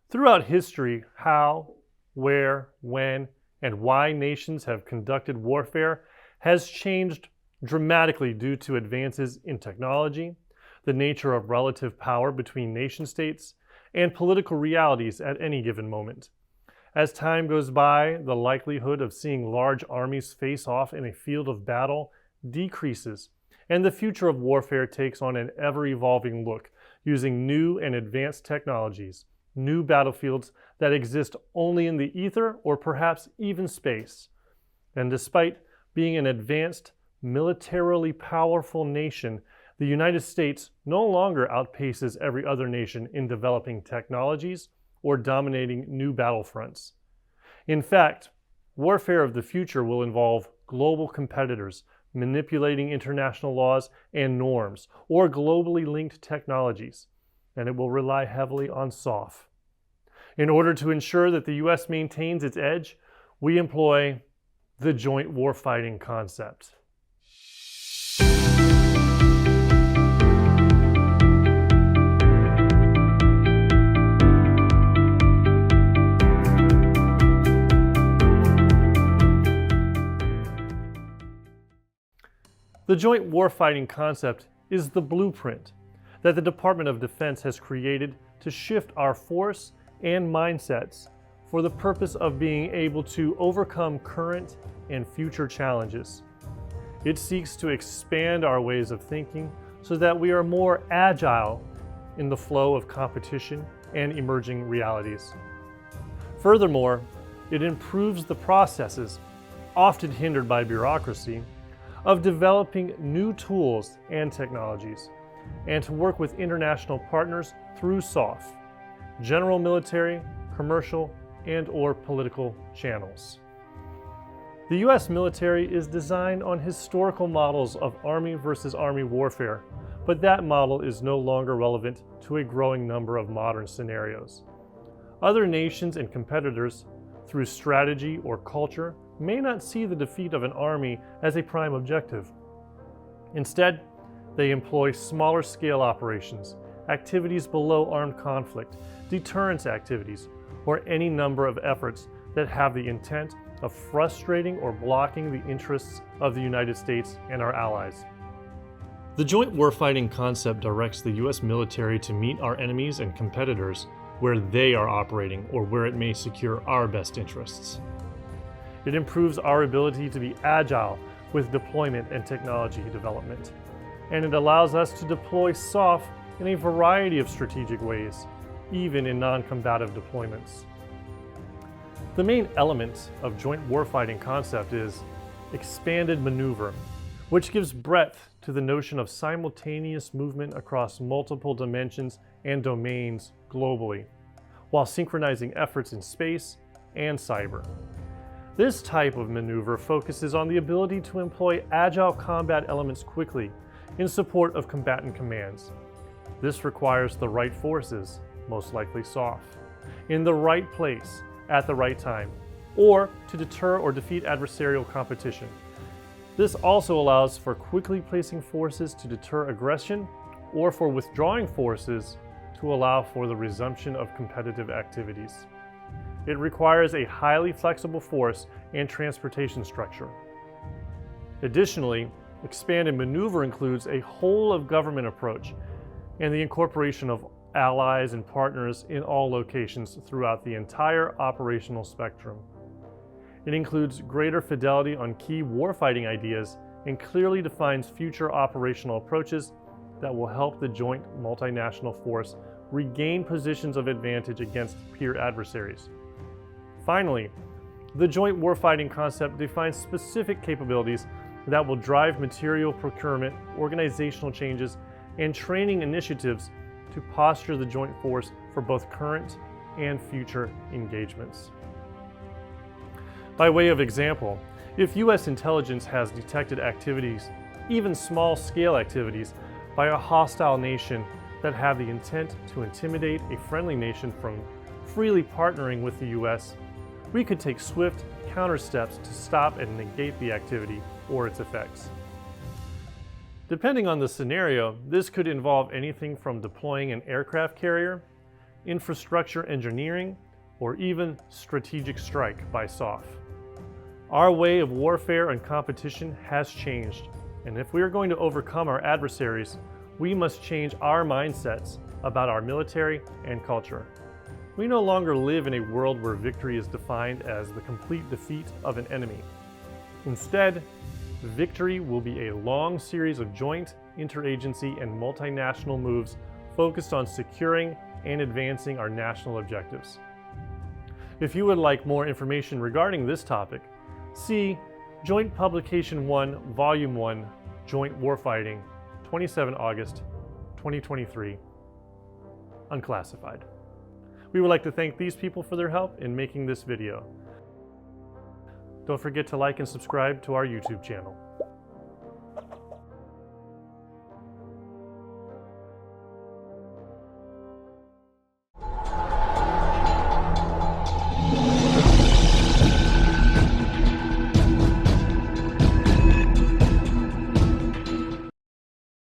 Throughout history, how, where, when, and why nations have conducted warfare has changed dramatically due to advances in technology, the nature of relative power between nation-states, and political realities at any given moment. As time goes by, the likelihood of seeing large armies face off in a field of battle decreases, and the future of warfare takes on an ever-evolving look, using new and advanced technologies, new battlefields that exist only in the ether or perhaps even space. And despite being an advanced, militarily powerful nation, the United States no longer outpaces every other nation in developing technologies or dominating new battlefronts. In fact, warfare of the future will involve global competitors manipulating international laws and norms or globally linked technologies, and it will rely heavily on SOF. In order to ensure that the U.S. maintains its edge, we employ the Joint Warfighting Concept. The Joint Warfighting Concept is the blueprint that the Department of Defense has created to shift our force and mindsets for the purpose of being able to overcome current and future challenges. It seeks to expand our ways of thinking so that we are more agile in the flow of competition and emerging realities. Furthermore, it improves the processes, often hindered by bureaucracy, of developing new tools and technologies, and to work with international partners through SOF, general military, commercial, and/or political channels. The U.S. military is designed on historical models of army versus army warfare, but that model is no longer relevant to a growing number of modern scenarios. Other nations and competitors, through strategy or culture, may not see the defeat of an army as a prime objective. Instead, they employ smaller scale operations, activities below armed conflict, deterrence activities, or any number of efforts that have the intent of frustrating or blocking the interests of the United States and our allies. The Joint Warfighting Concept directs the U.S. military to meet our enemies and competitors where they are operating or where it may secure our best interests. It improves our ability to be agile with deployment and technology development, and it allows us to deploy SOF in a variety of strategic ways, even in non-combative deployments. The main element of Joint Warfighting Concept is expanded maneuver, which gives breadth to the notion of simultaneous movement across multiple dimensions and domains globally, while synchronizing efforts in space and cyber. This type of maneuver focuses on the ability to employ agile combat elements quickly in support of combatant commands. This requires the right forces, most likely SOF, in the right place at the right time, or to deter or defeat adversarial competition. This also allows for quickly placing forces to deter aggression or for withdrawing forces to allow for the resumption of competitive activities. It requires a highly flexible force and transportation structure. Additionally, expanded maneuver includes a whole-of-government approach and the incorporation of allies and partners in all locations throughout the entire operational spectrum. It includes greater fidelity on key warfighting ideas and clearly defines future operational approaches that will help the joint multinational force regain positions of advantage against peer adversaries. Finally, the Joint Warfighting Concept defines specific capabilities that will drive material procurement, organizational changes, and training initiatives to posture the joint force for both current and future engagements. By way of example, if U.S. intelligence has detected activities, even small-scale activities, by a hostile nation that have the intent to intimidate a friendly nation from freely partnering with the U.S., we could take swift counter steps to stop and negate the activity or its effects. Depending on the scenario, this could involve anything from deploying an aircraft carrier, infrastructure engineering, or even strategic strike by SOF. Our way of warfare and competition has changed, and if we are going to overcome our adversaries, we must change our mindsets about our military and culture. We no longer live in a world where victory is defined as the complete defeat of an enemy. Instead, victory will be a long series of joint, interagency, and multinational moves focused on securing and advancing our national objectives. If you would like more information regarding this topic, see Joint Publication 1, Volume 1, Joint Warfighting, 27 August 2023, unclassified. We would like to thank these people for their help in making this video. Don't forget to like and subscribe to our YouTube channel.